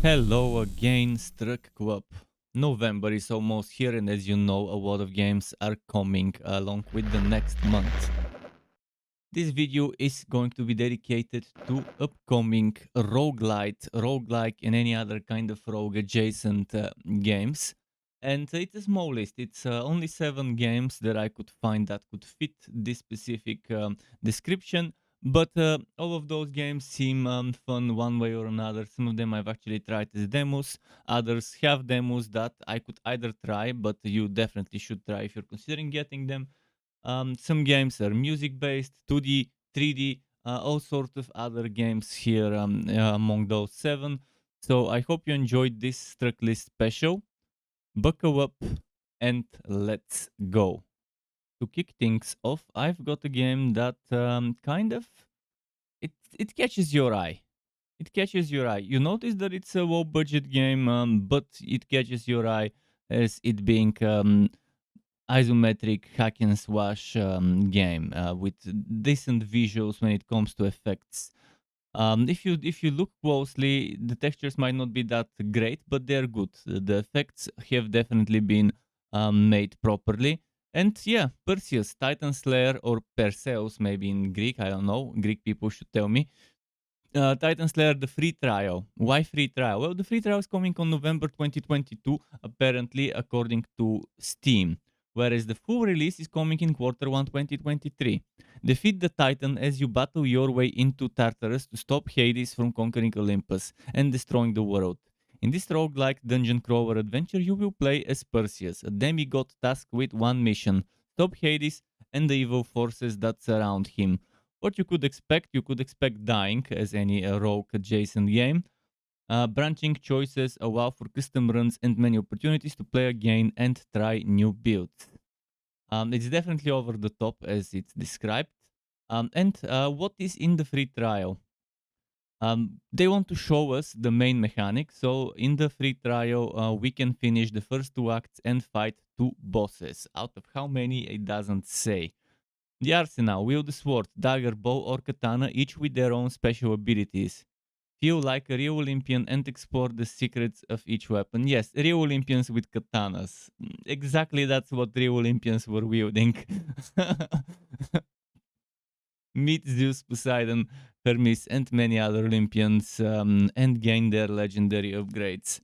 Hello again, Struck Club. November is almost here, and as you know, a lot of games are coming along with the next month. This video is going to be dedicated to upcoming roguelite, roguelike, and any other kind of rogue adjacent games. And it's a small list. It's only 7 games that I could find that could fit this specific description. But all of those games seem fun one way or another. Some of them I've actually tried as demos. Others have demos that I could either try, but you definitely should try if you're considering getting them. Some games are music based, 2D, 3D, all sorts of other games here among those 7. So I hope you enjoyed this Strictly special. Buckle up and let's go. To kick things off, I've got a game that kind of it catches your eye. It catches your eye. You notice that it's a low budget game, but it catches your eye as it being isometric hack and slash game with decent visuals when it comes to effects. If you look closely, the textures might not be that great, but they're good. The effects have definitely been made properly. And yeah, Perseus, Titan Slayer, or Perseus, maybe in Greek, I don't know. Greek people should tell me. Titan Slayer, the free trial. Why free trial? Well, the free trial is coming on November 2022, apparently, according to Steam. Whereas the full release is coming in Q1 2023. Defeat the Titan as you battle your way into Tartarus to stop Hades from conquering Olympus and destroying the world. In this roguelike dungeon crawler adventure, you will play as Perseus, a demigod tasked with one mission: stop Hades and the evil forces that surround him. What you could expect dying, as any rogue adjacent game. Branching choices allow for custom runs and many opportunities to play again and try new builds. It's definitely over the top as it's described. And what is in the free trial? They want to show us the main mechanic. So in the free trial, we can finish the first 2 acts and fight 2 bosses. Out of how many, it doesn't say. The arsenal: wield a sword, dagger, bow, or katana, each with their own special abilities. Feel like a real Olympian and explore the secrets of each weapon. Yes, real Olympians with katanas. Exactly, that's what real Olympians were wielding. Meet Zeus, Poseidon, Hermes, and many other Olympians and gain their legendary upgrades.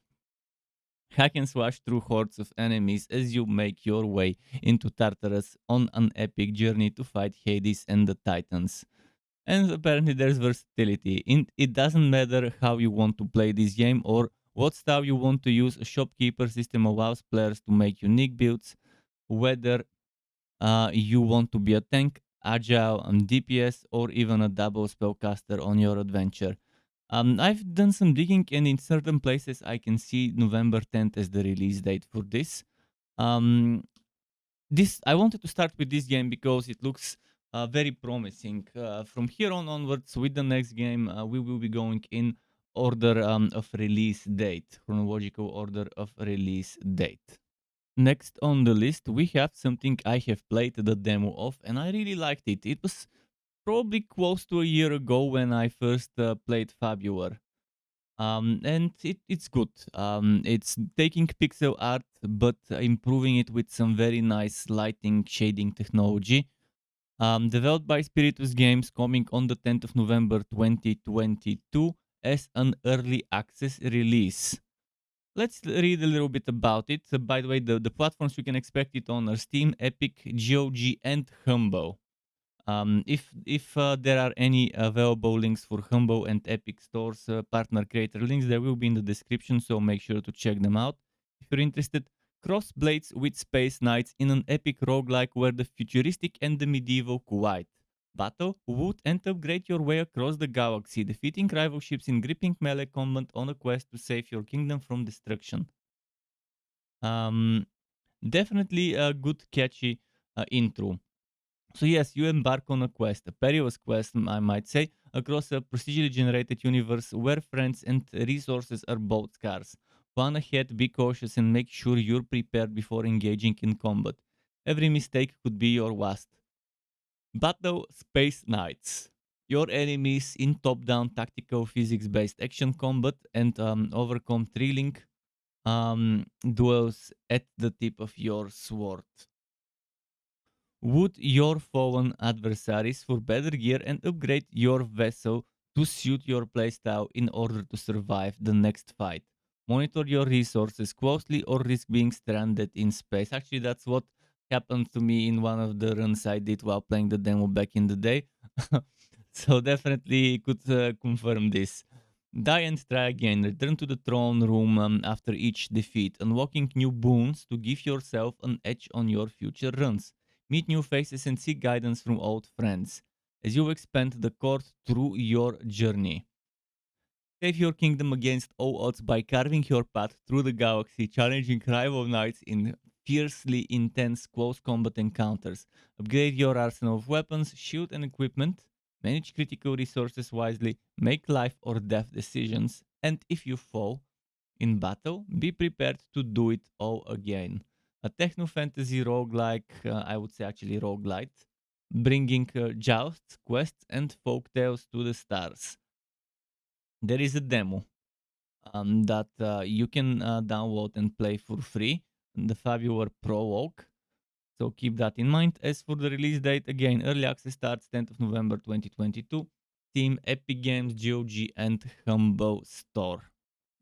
Hack and slash through hordes of enemies as you make your way into Tartarus on an epic journey to fight Hades and the Titans. And apparently there's versatility. It doesn't matter how you want to play this game or what style you want to use. A shopkeeper system allows players to make unique builds, whether you want to be a tank, agile, and DPS, or even a double spellcaster on your adventure. I've done some digging, and in certain places I can see November 10th as the release date for this. Um, this I wanted to start with this game because it looks very promising. From here on onwards, with the next game, we will be going in order of release date, chronological order of release date. Next on the list, we have something I have played the demo of, and I really liked it. It was probably close to a year ago when I first played Fabular. And it's good. It's taking pixel art but improving it with some very nice lighting shading technology. Developed by Spiritus Games, coming on the 10th of November 2022 as an early access release. Let's read a little bit about it. By the way, the platforms you can expect it on are Steam, Epic, GOG, and Humble. If there are any available links for Humble and Epic stores, partner creator links, they will be in the description, so make sure to check them out. If you're interested, cross blades with space knights in an epic roguelike where the futuristic and the medieval collide. Battle, loot, and upgrade your way across the galaxy, defeating rival ships in gripping melee combat on a quest to save your kingdom from destruction. Um, Definitely a good, catchy intro. So yes, you embark on a quest, a perilous quest, I might say, across a procedurally generated universe where friends and resources are both scarce. Plan ahead, be cautious, and make sure you're prepared before engaging in combat. Every mistake could be your last. Battle Space Knights. your enemies in top-down tactical physics-based action combat and overcome thrilling duels at the tip of your sword. Wood your fallen adversaries for better gear and upgrade your vessel to suit your playstyle in order to survive the next fight. Monitor your resources closely or risk being stranded in space. Actually, that's what happened to me in one of the runs I did while playing the demo back in the day. So definitely could confirm this. Die and try again. Return to the throne room after each defeat, unlocking new boons to give yourself an edge on your future runs. Meet new faces and seek guidance from old friends as you expand the court through your journey. Save your kingdom against all odds by carving your path through the galaxy, challenging rival knights in fiercely intense close combat encounters. Upgrade your arsenal of weapons, shield, and equipment. Manage critical resources wisely. Make life or death decisions. And if you fall in battle, be prepared to do it all again. A techno fantasy roguelike, I would say actually roguelite, bringing jousts, quests, and folk tales to the stars. There is a demo that you can download and play for free, the Fabular Prologue. So keep that in mind. As for the release date, again, early access starts 10th of November 2022. Team Epic Games, GOG, and Humble Store.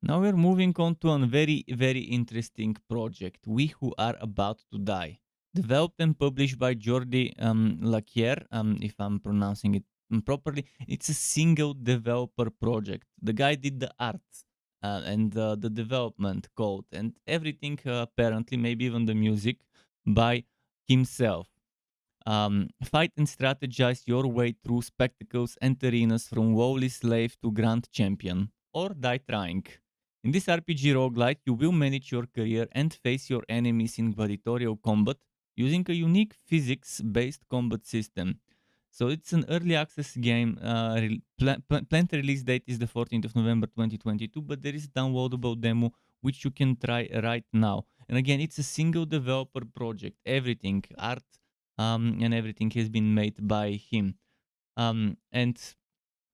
Now we're moving on to a very, very interesting project, We Who Are About to Die. Developed and published by Jordi Laquier, if I'm pronouncing it properly. It's a single developer project. The guy did the art and the development code and everything, apparently, maybe even the music, by himself. Fight and strategize your way through spectacles and arenas from lowly slave to grand champion, or die trying. In this RPG roguelite, you will manage your career and face your enemies in gladiatorial combat using a unique physics-based combat system. So it's an early access game. Planned release date is the 14th of November 2022, but there is a downloadable demo which you can try right now. And again, it's a single developer project. Everything, art, and everything has been made by him. And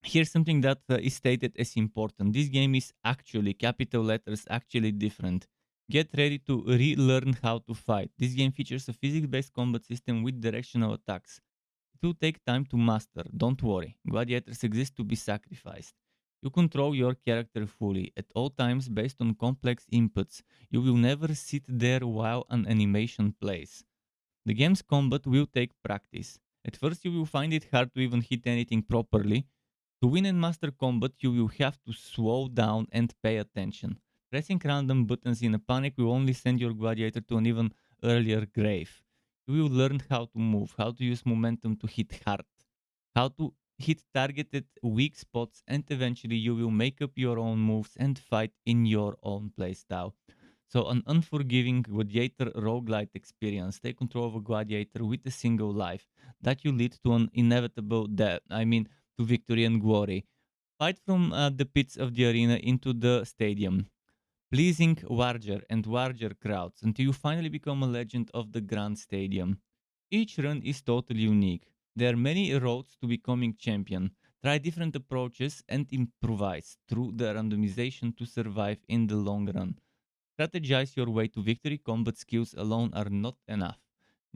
here's something that is stated as important. This game is actually, capital letters, actually different. Get ready to relearn how to fight. This game features a physics-based combat system with directional attacks. It will take time to master, don't worry. Gladiators exist to be sacrificed. You control your character fully, at all times based on complex inputs. You will never sit there while an animation plays. The game's combat will take practice. At first, you will find it hard to even hit anything properly. To win and master combat, you will have to slow down and pay attention. Pressing random buttons in a panic will only send your gladiator to an even earlier grave. You will learn how to move, how to use momentum to hit hard, how to hit targeted weak spots, and eventually you will make up your own moves and fight in your own playstyle. So, an unforgiving gladiator roguelite experience. Take control of a gladiator with a single life that you lead to an inevitable death. To victory and glory. Fight from the pits of the arena into the stadium, pleasing larger and larger crowds until you finally become a legend of the Grand Stadium. Each run is totally unique. There are many roads to becoming champion. Try different approaches and improvise through the randomization to survive in the long run. Strategize your way to victory. Combat skills alone are not enough.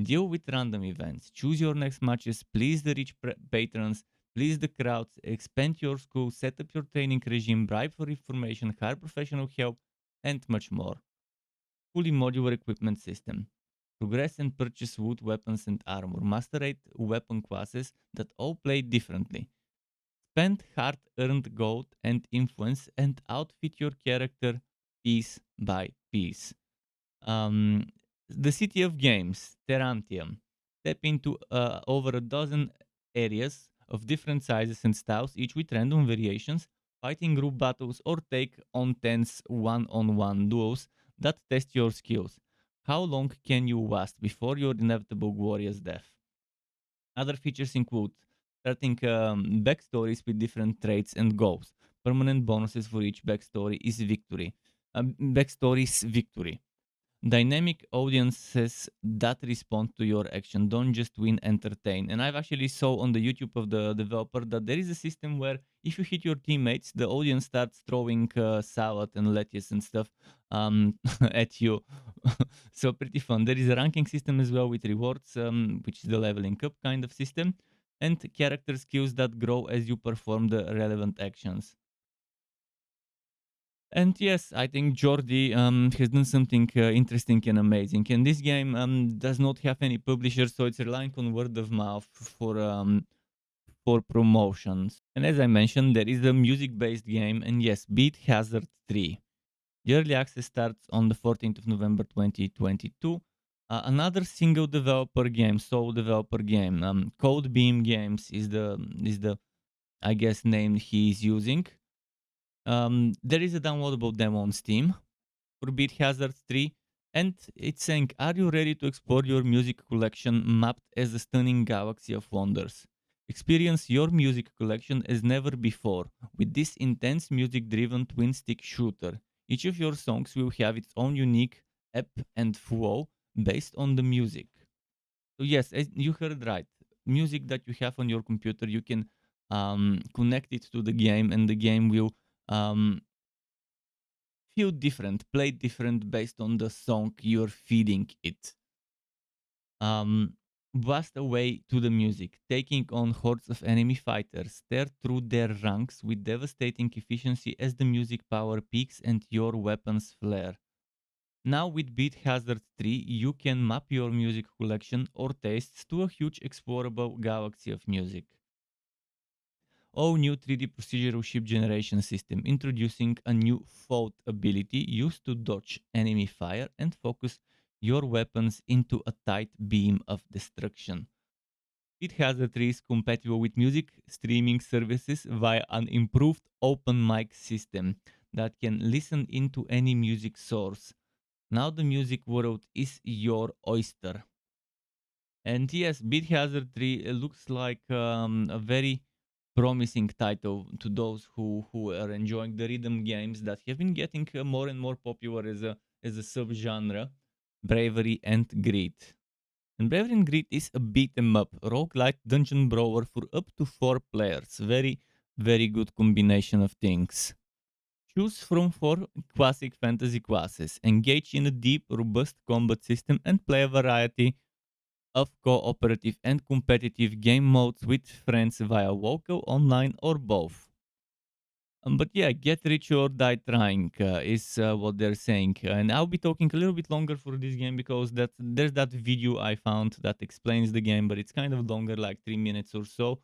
Deal with random events. Choose your next matches. Please the rich patrons. Please the crowds. Expand your school. Set up your training regime. Bribe for information. Hire professional help. And much more. Fully modular equipment system. Progress and purchase wood, weapons, and armor. Master 8 weapon classes that all play differently. Spend hard earned gold and influence and outfit your character piece by piece. Um, the City of Games, Terrantium. Step into over a dozen areas of different sizes and styles, each with random variations, fighting group battles, or take on tense one-on-one duels that test your skills. How long can you last before your inevitable glorious death? Other features include starting backstories with different traits and goals. Permanent bonuses for each backstory is victory. Backstory is victory. Dynamic audiences that respond to your action, don't just win, entertain. And I've actually saw on the YouTube of the developer that there is a system where if you hit your teammates, the audience starts throwing salad and lettuce and stuff at you. So pretty fun. There is a ranking system as well with rewards, which is the leveling up kind of system, and character skills that grow as you perform the relevant actions. And yes, I think Jordi has done something interesting and amazing. And this game does not have any publisher, so it's relying on word of mouth for promotions. And as I mentioned, there is a music-based game, and yes, Beat Hazard 3. The early access starts on the 14th of November 2022. Another single developer game, sole developer game. Code Beam Games is the I guess name he is using. There is a downloadable demo on Steam for Beat Hazard 3, and it's saying, "Are you ready to explore your music collection mapped as a stunning galaxy of wonders? Experience your music collection as never before with this intense music driven twin stick shooter. Each of your songs will have its own unique ebb and flow based on the music." So, yes, as you heard right. Music that you have on your computer, you can connect it to the game, and the game will um, feel different, play different based on the song you're feeding it. Blast away to the music, taking on hordes of enemy fighters, tear through their ranks with devastating efficiency as the music power peaks and your weapons flare. Now with Beat Hazard 3, you can map your music collection or tastes to a huge explorable galaxy of music. All new 3D procedural ship generation system, introducing a new fault ability used to dodge enemy fire and focus your weapons into a tight beam of destruction. It has a is compatible with music streaming services via an improved open mic system that can listen into any music source. Now the music world is your oyster. And yes, Beat Hazard 3 looks like a very promising title to those who are enjoying the rhythm games that have been getting more and more popular as a subgenre, Bravery and Greed. And Bravery and Greed is a beat 'em up roguelike dungeon brawler for up to 4 players. Very, very good combination of things. Choose from 4 classic fantasy classes, engage in a deep, robust combat system, and play a variety of cooperative and competitive game modes with friends via local, online, or both. But yeah, get rich or die trying is what they're saying. And I'll be talking a little bit longer for this game because there's that video I found that explains the game, but it's kind of longer, like 3 minutes or so.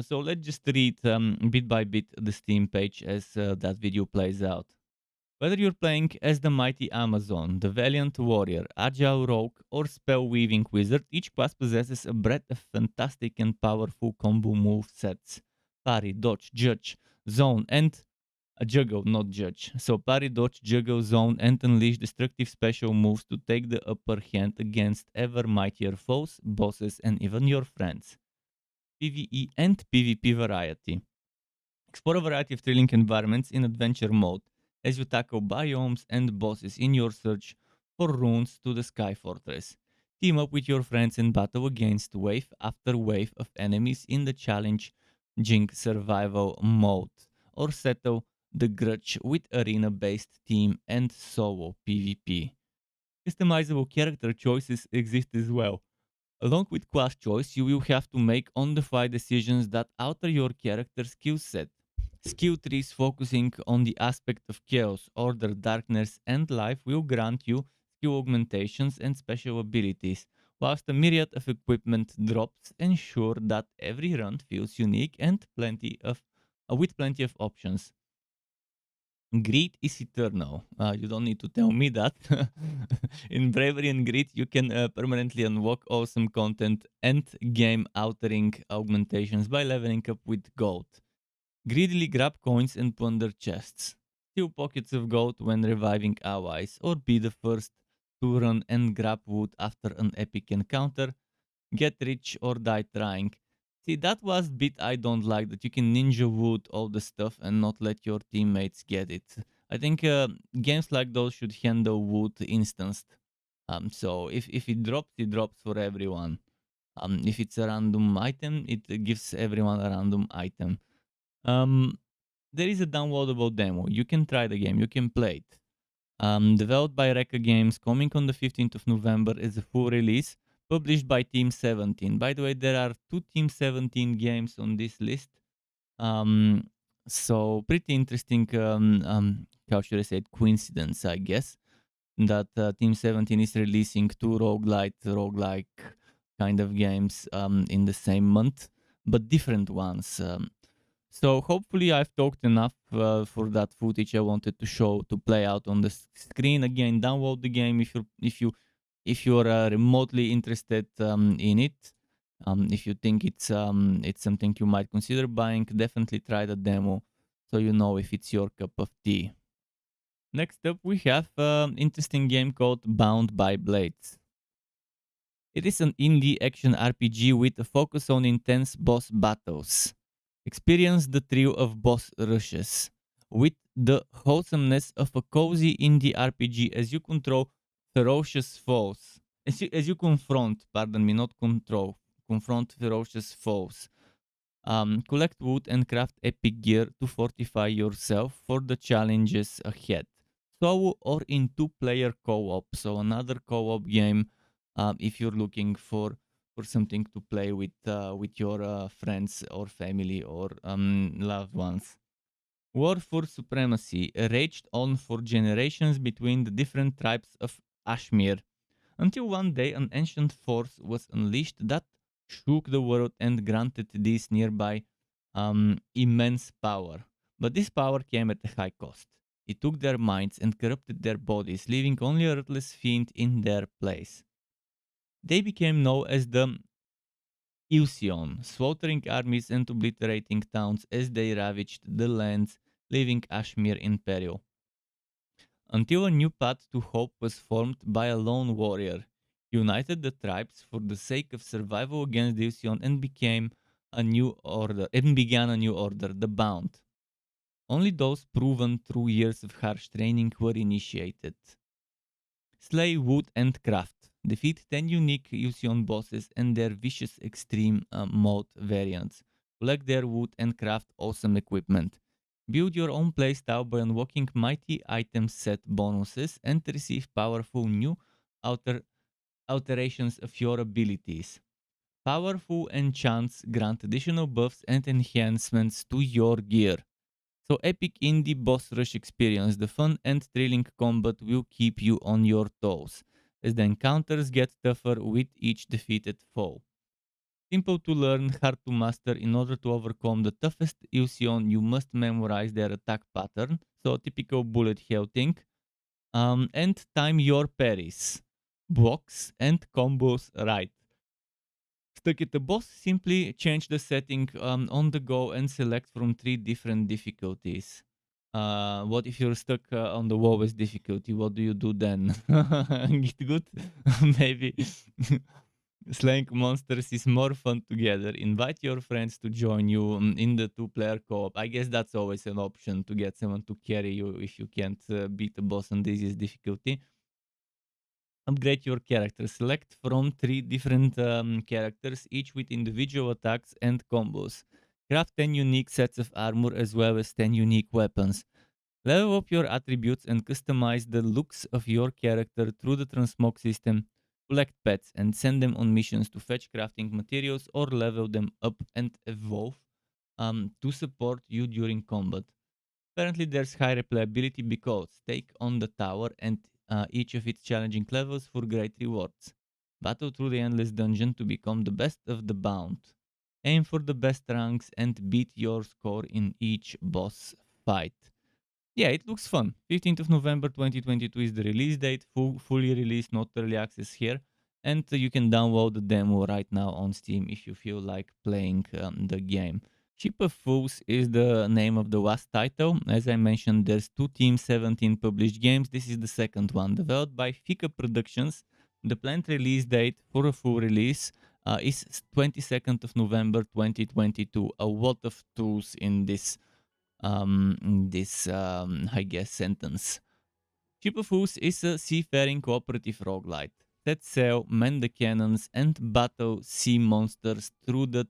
So let's just read bit by bit the Steam page as that video plays out. Whether you're playing as the mighty Amazon, the valiant warrior, agile rogue, or spell-weaving wizard, each class possesses a breadth of fantastic and powerful combo move sets. Parry, dodge, judge, zone, and juggle, not judge. So parry, dodge, juggle, zone, and unleash destructive special moves to take the upper hand against ever mightier foes, bosses, and even your friends. PvE and PvP variety. Explore a variety of thrilling environments in adventure mode as you tackle biomes and bosses in your search for runes to the Sky Fortress. Team up with your friends and battle against wave after wave of enemies in the challenging survival mode, or settle the grudge with arena-based team and solo PvP. Customizable character choices exist as well. Along with class choice, you will have to make on-the-fly decisions that alter your character skill set. Skill trees focusing on the aspect of chaos, order, darkness, and life will grant you skill augmentations and special abilities, whilst a myriad of equipment drops ensure that every run feels unique and with plenty of options. Greed is eternal. You don't need to tell me that. In Bravery and Greed, you can permanently unlock awesome content and game altering augmentations by leveling up with gold. Greedily grab coins and plunder chests. Steal pockets of gold when reviving allies, or be the first to run and grab wood after an epic encounter. Get rich or die trying. See, that was bit I don't like, that you can ninja wood all the stuff and not let your teammates get it. I think games like those should handle wood instanced. So if it drops for everyone. If it's a random item, it gives everyone a random item. Um, there is a downloadable demo. You can try the game. You can play it. Developed by Reka Games, coming on the 15th of November is a full release, published by Team 17. By the way, there are two Team 17 games on this list. Um, so pretty interesting, how should I say it, coincidence, I guess, that Team 17 is releasing two roguelike kind of games in the same month, but different ones. So hopefully I've talked enough for that footage I wanted to show to play out on the screen. Again, download the game if you're remotely interested in it. If you think it's something you might consider buying, definitely try the demo so you know if it's your cup of tea. Next up, we have an interesting game called Bound by Blades. It is an indie action RPG with a focus on intense boss battles. Experience the thrill of boss rushes with the wholesomeness of a cozy indie RPG as you control ferocious foes. As you confront, pardon me, not control, confront ferocious foes. Collect wood and craft epic gear to fortify yourself for the challenges ahead. Solo or in two-player co-op, so another co-op game if you're looking for something to play with your friends or family or loved ones. War for supremacy raged on for generations between the different tribes of Ashmir, until one day an ancient force was unleashed that shook the world and granted these nearby immense power. But this power came at a high cost. It took their minds and corrupted their bodies, leaving only a ruthless fiend in their place. They became known as the Ilsion, slaughtering armies and obliterating towns as they ravaged the lands, leaving Ashmir in peril. Until a new path to hope was formed by a lone warrior, united the tribes for the sake of survival against Ilsion and became a new order and began a new order, the Bound. Only those proven through years of harsh training were initiated. Slay wood and craft. Defeat 10 unique Ilsion bosses and their vicious extreme mode variants. Collect their wood and craft awesome equipment. Build your own playstyle by unlocking mighty item set bonuses and receive powerful new alterations of your abilities. Powerful enchants grant additional buffs and enhancements to your gear. So epic indie boss rush experience, the fun and thrilling combat will keep you on your toes, as the encounters get tougher with each defeated foe. Simple to learn, hard to master. In order to overcome the toughest Illusion, you must memorize their attack pattern, so typical bullet hell thing, and time your parries, blocks, and combos right. Stuck at the boss, simply change the setting on the go and select from 3 different difficulties. What if you're stuck on the lowest difficulty? What do you do then? Get good? Maybe. Slaying monsters is more fun together. Invite your friends to join you in the two-player co-op. I guess that's always an option to get someone to carry you if you can't beat the boss on the easiest difficulty. Upgrade your character. Select from 3 different characters, each with individual attacks and combos. Craft 10 unique sets of armor as well as 10 unique weapons. Level up your attributes and customize the looks of your character through the transmog system. Collect pets and send them on missions to fetch crafting materials or level them up and evolve to support you during combat. Apparently, there's high replayability because take on the tower and each of its challenging levels for great rewards. Battle through the endless dungeon to become the best of the bound. Aim for the best ranks and beat your score in each boss fight. Yeah, it looks fun. 15th of November 2022 is the release date, fully released, not early access here. And you can download the demo right now on Steam if you feel like playing the game. Ship of Fools is the name of the last title. As I mentioned, there's two Team 17 published games. This is the second one, developed by Fika Productions. The planned release date for a full release is 22nd of November 2022. A lot of tools in this this, I guess, sentence. Ship of Fools is a seafaring cooperative roguelite. Set sail, man the cannons, and battle sea monsters through the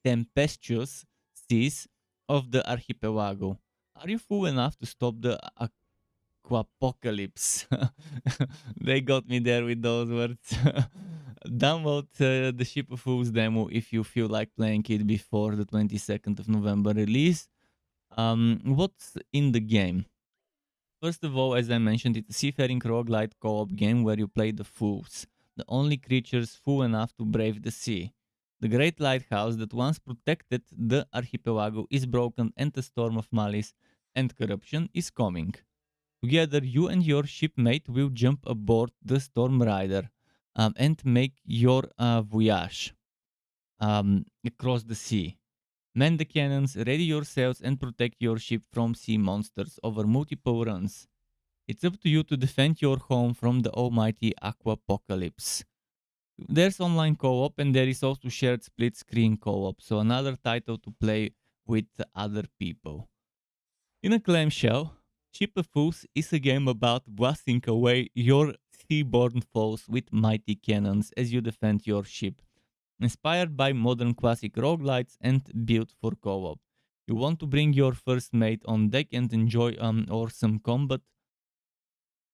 tempestuous seas of the archipelago. Are you fool enough to stop the aquapocalypse? They got me there with those words. Download the Ship of Fools demo if you feel like playing it before the 22nd of November release. What's in the game? First of all, as I mentioned, it's a seafaring roguelite co-op game where you play the fools, the only creatures fool enough to brave the sea. The great lighthouse that once protected the archipelago is broken and a storm of malice and corruption is coming. Together, you and your shipmate will jump aboard the Storm Rider and make your voyage across the sea. Man the cannons, ready your sails, and protect your ship from sea monsters over multiple runs. It's up to you to defend your home from the almighty aquapocalypse. There's online co-op and there is also shared split screen co-op, so another title to play with other people. In a clamshell, Ship of Fools is a game about blasting away your seaborne foes with mighty cannons as you defend your ship. Inspired by modern classic roguelites and built for co-op. You want to bring your first mate on deck and enjoy awesome combat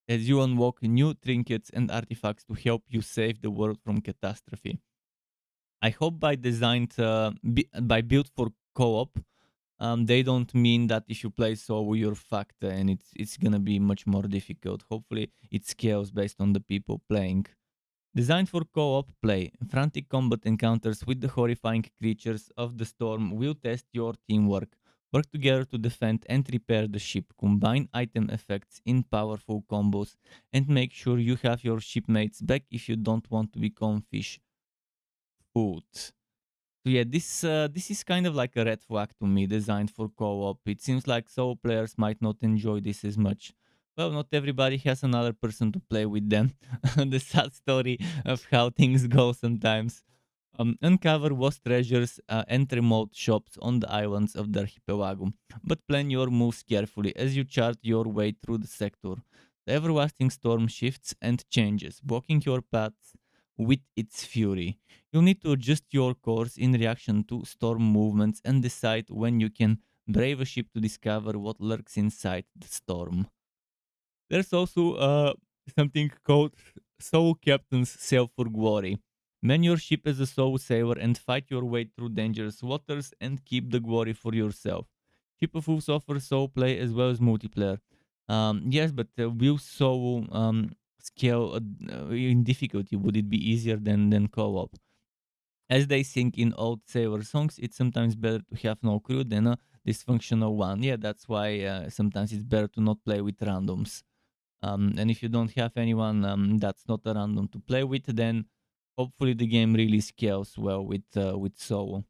as you unlock new trinkets and artifacts to help you save the world from catastrophe. I hope by by built for co-op, they don't mean that if you play solo you're fucked and it's gonna be much more difficult. Hopefully it scales based on the people playing. Designed for co-op play, frantic combat encounters with the horrifying creatures of the storm will test your teamwork. Work together to defend and repair the ship, combine item effects in powerful combos, and make sure you have your shipmates back if you don't want to become fish food. So yeah, this is kind of like a red flag to me, designed for co-op. It seems like solo players might not enjoy this as much. Well, not everybody has another person to play with them. The sad story of how things go sometimes. Uncover lost treasures and remote shops on the islands of the archipelago, but plan your moves carefully as you chart your way through the sector. The everlasting storm shifts and changes, blocking your paths with its fury. You'll need to adjust your course in reaction to storm movements and decide when you can brave a ship to discover what lurks inside the storm. There's also something called Soul Captain's Sail for Glory. Man your ship as a soul sailor and fight your way through dangerous waters and keep the glory for yourself. Ship of Fools offers solo play as well as multiplayer. Yes, but will solo scale in difficulty? Would it be easier than co-op? As they sing in old sailor songs, it's sometimes better to have no crew than a dysfunctional one. Yeah, that's why sometimes it's better to not play with randoms. And if you don't have anyone that's not a random to play with, then hopefully the game really scales well with solo.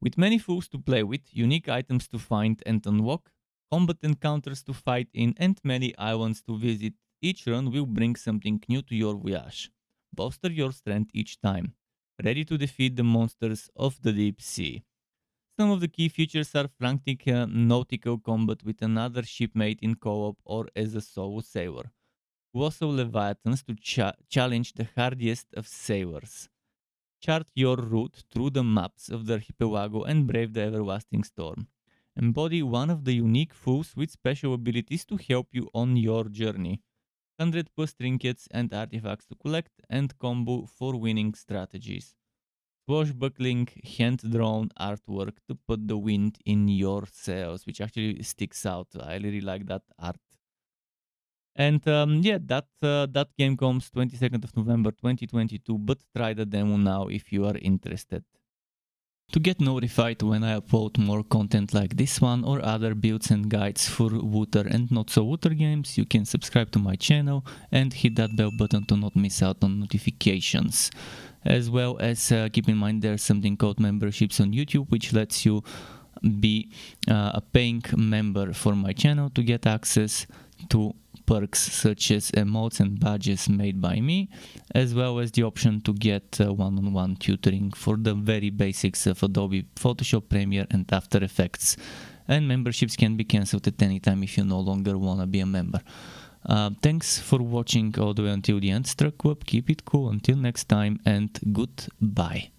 With many fools to play with, unique items to find and unlock, combat encounters to fight in, and many islands to visit, each run will bring something new to your voyage. Bolster your strength each time, ready to defeat the monsters of the deep sea. Some of the key features are frantic nautical combat with another shipmate in co-op or as a solo sailor. Also leviathans to challenge the hardiest of sailors. Chart your route through the maps of the archipelago and brave the everlasting storm. Embody one of the unique fools with special abilities to help you on your journey. 100 plus trinkets and artifacts to collect and combo for winning strategies. Swashbuckling hand-drawn artwork to put the wind in your sails, which actually sticks out. I really like that art. And yeah, that game comes 22nd of November 2022, but try the demo now if you are interested. To get notified when I upload more content like this one or other builds and guides for Wooter and not so Wooter games, you can subscribe to my channel and hit that bell button to not miss out on notifications. As well as keep in mind there's something called memberships on YouTube, which lets you be a paying member for my channel to get access to perks such as emotes and badges made by me, as well as the option to get one-on-one tutoring for the very basics of Adobe Photoshop, Premiere and After Effects. and memberships can be cancelled at any time if you no longer want to be a member. Thanks for watching all the way until the end. Struck up, keep it cool until next time, and goodbye.